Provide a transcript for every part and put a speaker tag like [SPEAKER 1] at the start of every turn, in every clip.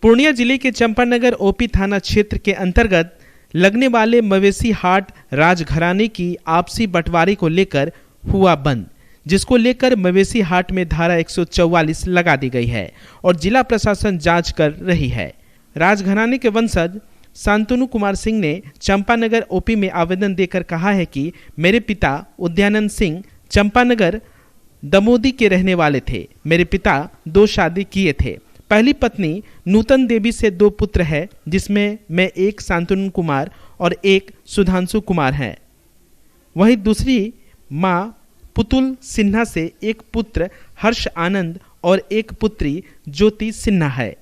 [SPEAKER 1] पूर्णिया जिले के चंपानगर ओपी थाना क्षेत्र के अंतर्गत लगने वाले मवेशी हाट राजघराने की आपसी बंटवारे को लेकर हुआ बंद, जिसको लेकर मवेशी हाट में धारा 144 लगा दी गई है और जिला प्रशासन जांच कर रही है। राजघराने के वंशज शांतनु कुमार सिंह ने चंपानगर ओपी में आवेदन देकर कहा है कि मेरे पिता उद्यानंद सिंह चंपानगर दमोदी के रहने वाले थे। मेरे पिता 2 शादी किए थे। पहली पत्नी नूतन देवी से 2 पुत्र है, जिसमें मैं एक शांतनु कुमार और एक सुधांशु कुमार है। वहीं दूसरी मां पुतुल सिन्हा से 1 पुत्र हर्ष आनंद और 1 पुत्री ज्योति सिन्हा है।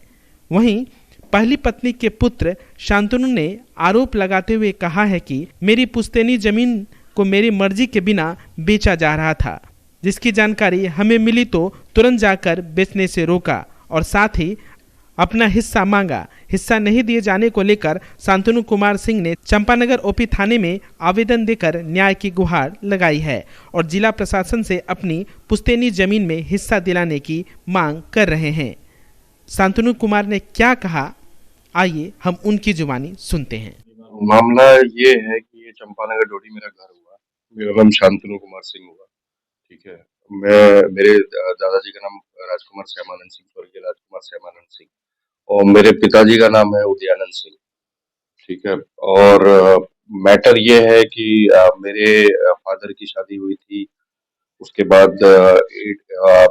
[SPEAKER 1] वहीं पहली पत्नी के पुत्र शांतनु ने आरोप लगाते हुए कहा है कि मेरी पुश्तैनी जमीन को मेरी मर्जी के बिना बेचा जा रहा था, जिसकी जानकारी हमें मिली तो तुरंत जाकर बेचने से रोका और साथ ही अपना हिस्सा मांगा। हिस्सा नहीं दिए जाने को लेकर शांतनु कुमार सिंह ने चंपानगर ओपी थाने में आवेदन देकर न्याय की गुहार लगाई है और जिला प्रशासन से अपनी पुश्तैनी जमीन में हिस्सा दिलाने की मांग कर रहे हैं। शांतनु कुमार ने क्या कहा, आइए हम उनकी जुबानी सुनते हैं।
[SPEAKER 2] मामला ये है कि ये चंपानगर डोडी मेरा घर हुआ। मेरा नाम शांतनु कुमार सिंह हुआ। ठीक है, मेरे दादाजी का नाम राजकुमार श्यामानंद सिंह, स्वर्गीय राजकुमार श्यामानंद सिंह, और मेरे पिताजी का नाम है उदयानंद सिंह। ठीक है, और मैटर ये है कि मेरे फादर की शादी हुई थी। उसके बाद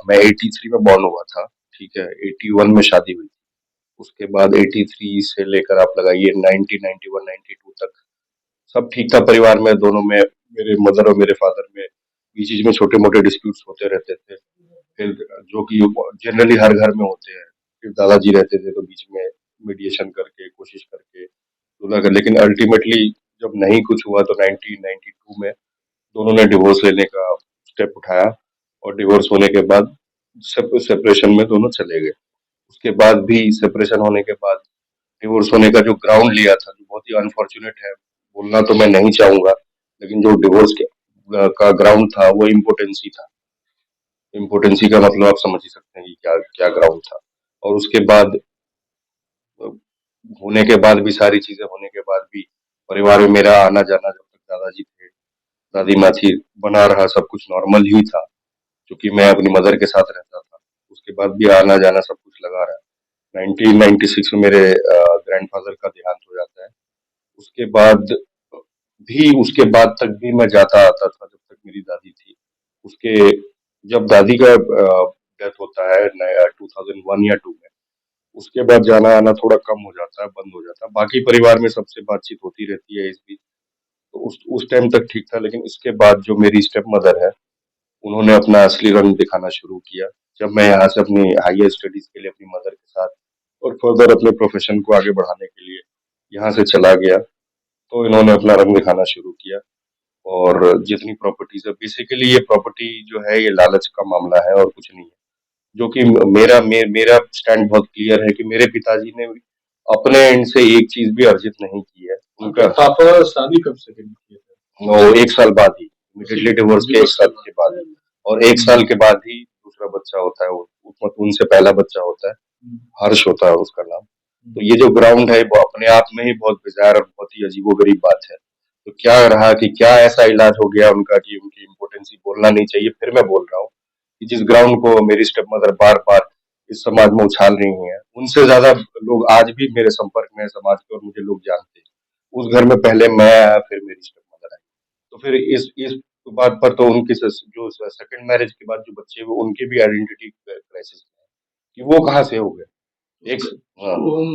[SPEAKER 2] मैं 83 में बॉर्न हुआ था। ठीक है, 81 में शादी हुई थी। उसके बाद 83 से लेकर आप लगाइए 1991 92 तक सब ठीक था परिवार में। दोनों में, मेरे मदर और मेरे फादर में बीच में छोटे मोटे डिस्प्यूट्स होते रहते थे, फिर जो कि जनरली हर घर में होते हैं। फिर दादाजी रहते थे तो बीच में मीडिएशन करके, कोशिश करके सुलह कर, लेकिन अल्टीमेटली जब नहीं कुछ हुआ तो 1992 में दोनों ने डिवोर्स लेने का स्टेप उठाया और डिवोर्स होने के बाद सेपरेशन में दोनों चले गए। उसके बाद भी सेपरेशन होने के बाद डिवोर्स होने का जो ग्राउंड लिया था, जो बहुत ही अनफॉर्चुनेट है, बोलना तो मैं नहीं चाहूंगा, लेकिन जो डिवोर्स का ग्राउंड था वो इम्पोर्टेंसी था। इम्पोर्टेंसी का मतलब आप समझ ही सकते हैं कि क्या क्या ग्राउंड था। और उसके बाद होने के बाद भी, सारी चीजें होने के बाद भी परिवार में मेरा आना जाना, जब तक दादाजी थे दादी माँ थी, बना रहा, सब कुछ नॉर्मल ही था, क्योंकि मैं अपनी मदर के साथ रहता था। उसके बाद भी आना जाना सब कुछ लगा रहा। 1996 में मेरे ग्रैंडफादर का देहांत हो जाता है। उसके बाद तक भी मैं जाता आता था जब तक मेरी दादी थी। उसके जब दादी का डेथ होता है 2001 या 2 में, उसके बाद जाना आना थोड़ा कम हो जाता है, बंद हो जाता है। बाकी परिवार में सबसे बातचीत होती रहती है इस बीच, तो उस टाइम तक ठीक था। लेकिन इसके बाद जो मेरी स्टेप मदर है, उन्होंने अपना असली रंग दिखाना शुरू किया। जब मैं यहाँ से अपनी हायर स्टडीज के लिए अपनी मदर के साथ और फर्दर अपने प्रोफेशन को आगे बढ़ाने के लिए यहाँ से चला गया, तो इन्होंने अपना रंग दिखाना शुरू किया। और जितनी प्रॉपर्टीज है, बेसिकली ये प्रॉपर्टी जो है ये लालच का मामला है और कुछ नहीं है। जो कि मेरा स्टैंड बहुत क्लियर है कि मेरे पिताजी ने अपने एंड से एक चीज भी अर्जित नहीं की है। उनका
[SPEAKER 3] पापा शादी कब से किए थे?
[SPEAKER 2] वो 1 साल बाद ही, इमीडिएटली डिवोर्स के 1 साल के बाद, और 1 साल के बाद ही दूसरा बच्चा होता है। वो उनसे पहला बच्चा होता है, हर्ष होता है उसका नाम। तो ये जो ग्राउंड है वो अपने आप में ही बहुत बिजार और बहुत ही अजीबोगरीब बात है। तो क्या रहा कि क्या ऐसा इलाज हो गया उनका कि उनकी इम्पोर्टेंसी बोलना नहीं चाहिए। फिर मैं बोल रहा हूँ कि जिस ग्राउंड को मेरी स्टेप मदर बार बार इस समाज में उछाल रही है, उनसे ज्यादा लोग आज भी मेरे संपर्क में है समाज के, और मुझे लोग जानते हैं। उस घर में पहले मैं आया, फिर मेरी स्टेप मदर आई। तो फिर इस बात पर तो उनकी जो सेकंड मैरिज के बाद जो बच्चे हुए, उनकी भी आइडेंटिटी क्राइसिस है कि वो कहाँ से हो गए। एक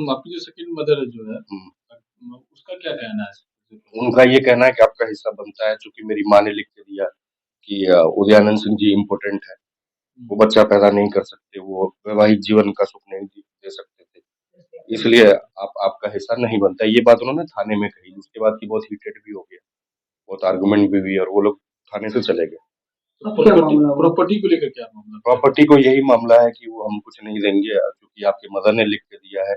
[SPEAKER 3] आपकी जो सेकंड मदर जो है, उसका क्या कहना है?
[SPEAKER 2] उनका ये कहना है कि आपका हिस्सा बनता है, चूंकि मेरी माँ ने लिख के दिया कि उदयानंद सिंह जी इम्पोर्टेंट है, वो बच्चा पैदा नहीं कर सकते, वो वैवाहिक जीवन का सुख नहीं दे सकते थे, इसलिए आपका हिस्सा नहीं बनता। ये बात उन्होंने थाने में कही। उसके बाद की बहुत हीटेड भी हो गया, बहुत आर्गुमेंट भी हुई और वो लोग थाने से चले गए।
[SPEAKER 3] प्रॉपर्टी को लेकर क्या मामला?
[SPEAKER 2] प्रॉपर्टी को यही मामला है कि वो हम कुछ नहीं देंगे, क्योंकि आपकी मदर ने लिख के दिया है,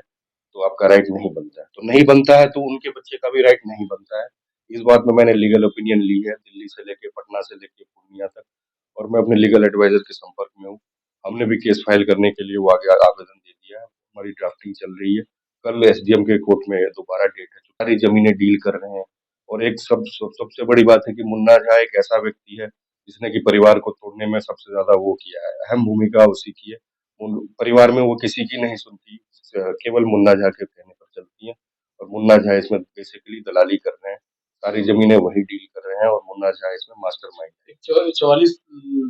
[SPEAKER 2] तो आपका राइट नहीं बनता है। तो नहीं बनता है तो उनके बच्चे का भी राइट नहीं बनता है। इस बात में मैंने लीगल ओपिनियन ली है, दिल्ली से लेके पटना से लेके पूर्णिया तक, और मैं अपने लीगल एडवाइजर के संपर्क में हूँ। हमने भी केस फाइल करने के लिए वो आगे आवेदन दे दिया है। हमारी ड्राफ्टिंग चल रही है। कल एसडीएम के कोर्ट में दोबारा डेट है, सारी जमीनें डील कर रहे हैं। और एक सबसे बड़ी बात है कि मुन्ना झा एक ऐसा व्यक्ति है जिसने कि परिवार को तोड़ने में सबसे ज्यादा वो किया है, अहम भूमिका उसी की है। परिवार में वो किसी की नहीं सुनती, केवल मुन्ना झा के कहने पर चलती है। और मुन्ना झा इसमें बेसिकली दलाली कर रहे हैं, सारी जमीनें वही डील कर रहे हैं और मुन्ना झा इसमें मास्टरमाइंड है।
[SPEAKER 3] 44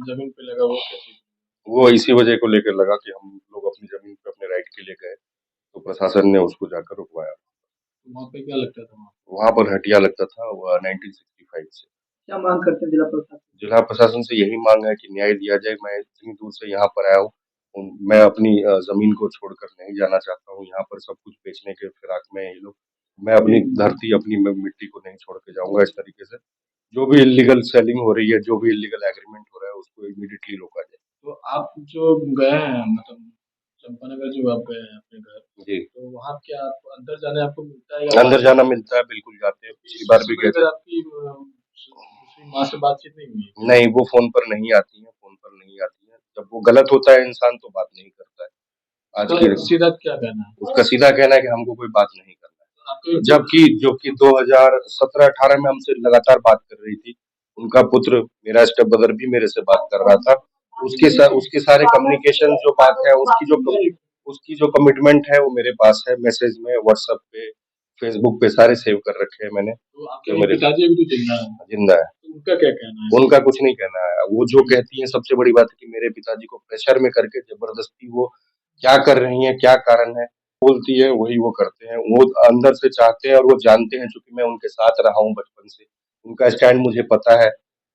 [SPEAKER 3] जमीन पे लगा वो कैसे?
[SPEAKER 2] वो इसी वजह को लेकर लगा कि हम लोग अपनी जमीन पे अपने राइट के लिए गए, तो प्रशासन ने उसको जाकर रुकवाया।
[SPEAKER 3] वहाँ पे क्या लगता था?
[SPEAKER 2] वहाँ पर हटिया लगता था 1965 से।
[SPEAKER 4] क्या मांग करते हैं जिला प्रशासन?
[SPEAKER 2] जिला प्रशासन से यही मांग है कि न्याय दिया जाए। मैं इतनी दूर से यहाँ पर आया हूँ, मैं अपनी जमीन को छोड़कर नहीं जाना चाहता हूँ। यहाँ पर सब कुछ बेचने के फिराक में ये लोग, मैं अपनी धरती, अपनी मिट्टी को नहीं छोड़ के जाऊंगा इस तरीके से। जो भी इलीगल सेलिंग हो रही है, जो भी इलीगल एग्रीमेंट हो रहा है, उसको इमीडिएटली रोका जाए।
[SPEAKER 3] तो आप जो गए हैं, मतलब चंपानगर जो आप गए हैं अपने घर,
[SPEAKER 2] जी,
[SPEAKER 3] तो वहाँ क्या आप अंदर जाने आपको मिलता है या
[SPEAKER 2] अंदर जाना मिलता है, बिल्कुल जाते हैं। पिछली बार भी गए थे।
[SPEAKER 3] आपकी दूसरी माँ से बातचीत नहीं हुई?
[SPEAKER 2] नहीं, वो फोन पर नहीं आती है, फोन पर नहीं आती है। जब वो गलत होता है इंसान तो बात नहीं करता है। आज
[SPEAKER 3] तो
[SPEAKER 2] की
[SPEAKER 3] सीधा क्या कहना है?
[SPEAKER 2] उसका सीधा कहना है कि हमको कोई बात नहीं करना है।
[SPEAKER 3] आपके
[SPEAKER 2] जबकि जो कि 2017-18 में हमसे लगातार बात कर रही थी, उनका पुत्र, मेरा स्टेप ब्रदर भी मेरे से बात कर रहा था। उसके सारे कम्युनिकेशन जो बात है, उसकी जो कमिटमेंट है वो मेरे पास है, मैसेज में, व्हाट्सएप पे, फेसबुक पे सारे सेव कर रखे हैं मैंने।
[SPEAKER 3] तो आपके पिताजी अभी तो
[SPEAKER 2] जिंदा है।
[SPEAKER 3] तो उनका क्या कहना है?
[SPEAKER 2] उनका कुछ नहीं कहना है। वो जो कहती है, सबसे बड़ी बात है कि मेरे पिताजी को प्रेशर में करके जबरदस्ती वो क्या कर रही हैं, क्या कारण है, बोलती है वही वो करते हैं। वो अंदर से चाहते हैं और वो जानते हैं, चूंकि मैं उनके साथ रहा हूँ बचपन से, उनका स्टैंड मुझे पता है।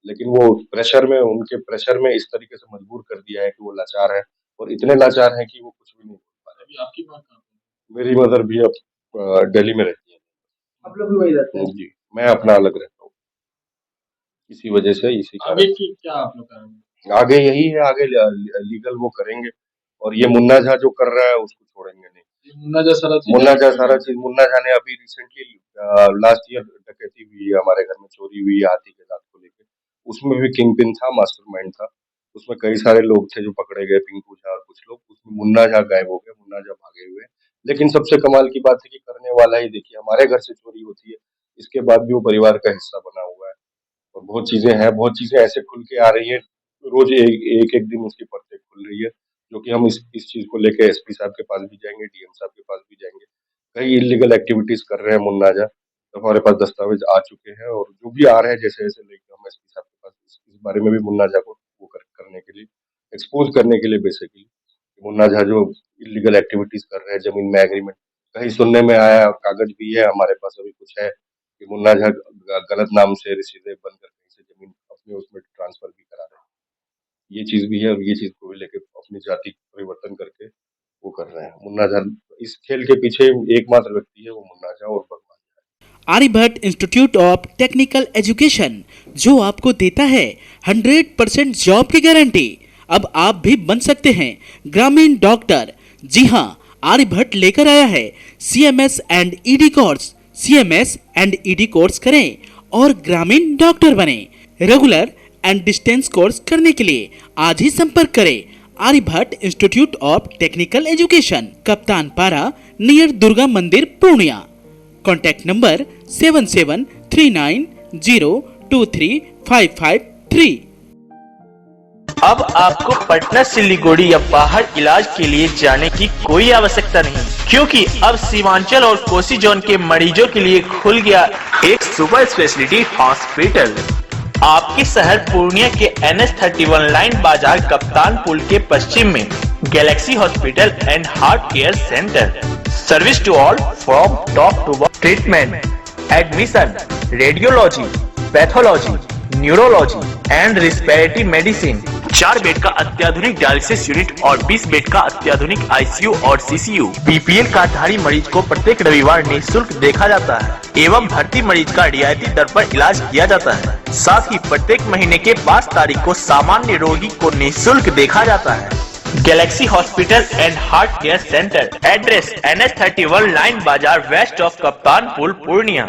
[SPEAKER 2] लेकिन वो उनके प्रेशर में इस तरीके से मजबूर कर दिया है कि वो लाचार है, और इतने लाचार हैं कि वो कुछ भी नहीं बोल पा रहे।
[SPEAKER 3] अभी आपकी माँ कहाँ पे?
[SPEAKER 2] मेरी मदर भी अब दिल्ली में रहती है।
[SPEAKER 4] आप लोग भी वही रहते हैं?
[SPEAKER 2] जी, मैं अपना अलग रहता हूँ। इसी वजह से, इसी
[SPEAKER 3] आगे
[SPEAKER 2] कारण
[SPEAKER 3] की क्या आप लोग करेंगे?
[SPEAKER 2] आगे यही है, आगे लीगल वो करेंगे। और ये मुन्ना झा जो कर रहा है उसको छोड़ेंगे नहीं।
[SPEAKER 3] मुन्ना झा सारा चीज
[SPEAKER 2] मुन्ना झा ने अभी रिसेंटली लास्ट ईयर डकैती हुई है, हमारे घर में चोरी हुई है हाथी के दांत को लेकर। उसमें भी किंग पिन था, मास्टरमाइंड था। उसमें कई सारे लोग थे जो पकड़े गए, पिंकू झा और कुछ लोग। उसमें मुन्ना झा गायब हो गए, मुन्ना झा भागे हुए। लेकिन सबसे कमाल की बात है कि करने वाला ही देखिए, हमारे घर से चोरी होती है, इसके बाद भी वो परिवार का हिस्सा बना हुआ है। और बहुत चीजें हैं, बहुत चीजें ऐसे खुल के आ रही है, रोज एक दिन उसकी परतें खुल रही है, जो कि हम इस चीज को लेके एसपी साहब के पास भी जाएंगे, डीएम साहब के पास भी जाएंगे। कई इलीगल एक्टिविटीज कर रहे हैं मुन्ना झा, तो हमारे पास दस्तावेज आ चुके हैं, और जो भी आ रहे हैं जैसे जैसे लेके हम एसपी साहब के पास इस बारे में भी मुन्ना झा को वो करने के लिए, एक्सपोज करने के लिए, बेसिकली मुन्ना झा जो इलीगल एक्टिविटीज कर रहे हैं, जमीन में एग्रीमेंट, कहीं सुनने में आया, कागज भी है हमारे पास अभी कुछ है कि मुन्ना झा गलत नाम से रिसीवर बनकर कहीं से जमीन अपने उसमें ट्रांसफर भी करा रहे हैं। ये चीज भी है, और ये चीज को भी लेके अपनी जाति परिवर्तन करके वो कर रहे हैं। मुन्ना झा इस खेल के पीछे एकमात्र व्यक्ति है, वो मुन्ना झा और भगवान।
[SPEAKER 1] Aryabhatta institute of technical education, जो आपको देता है 100% जॉब की गारंटी। अब आप भी बन सकते हैं ग्रामीण डॉक्टर। जी हाँ, आर्यभट्ट लेकर आया है CMS and ED course. CMS and ED course करें और ग्रामीण डॉक्टर बने। रेगुलर एंड डिस्टेंस कोर्स करने के लिए आज ही संपर्क करें Aryabhatta institute of technical education, Kaptan Para, near Durga मंदिर, पूर्णिया। Contact number 7739023553।
[SPEAKER 5] अब आपको पटना सिलीगुड़ी या बाहर इलाज के लिए जाने की कोई आवश्यकता नहीं, क्योंकि अब सीमांचल और कोसी जोन के मरीजों के लिए खुल गया एक सुपर स्पेशलिटी हॉस्पिटल। आपके शहर पूर्णिया के NH31 लाइन बाजार कप्तान पुल के पश्चिम में Galaxy hospital and heart care centre. Service to all from top to bottom, treatment, admission, radiology, pathology, neurology and respiratory medicine. 4 bed का अत्याधुनिक डायलिसिस यूनिट और 20 बेड का अत्याधुनिक ICU और CCU। BPL कार्डधारी मरीज को प्रत्येक रविवार निःशुल्क देखा जाता है एवं भर्ती मरीज का रियायती दर पर इलाज किया जाता है। साथ ही प्रत्येक महीने के 5 तारीख को सामान्य रोगी को निःशुल्क देखा जाता है। Galaxy hospital and heart care centre, address NH31 line बाजार, वेस्ट ऑफ कप्तान पुल, पूर्णिया।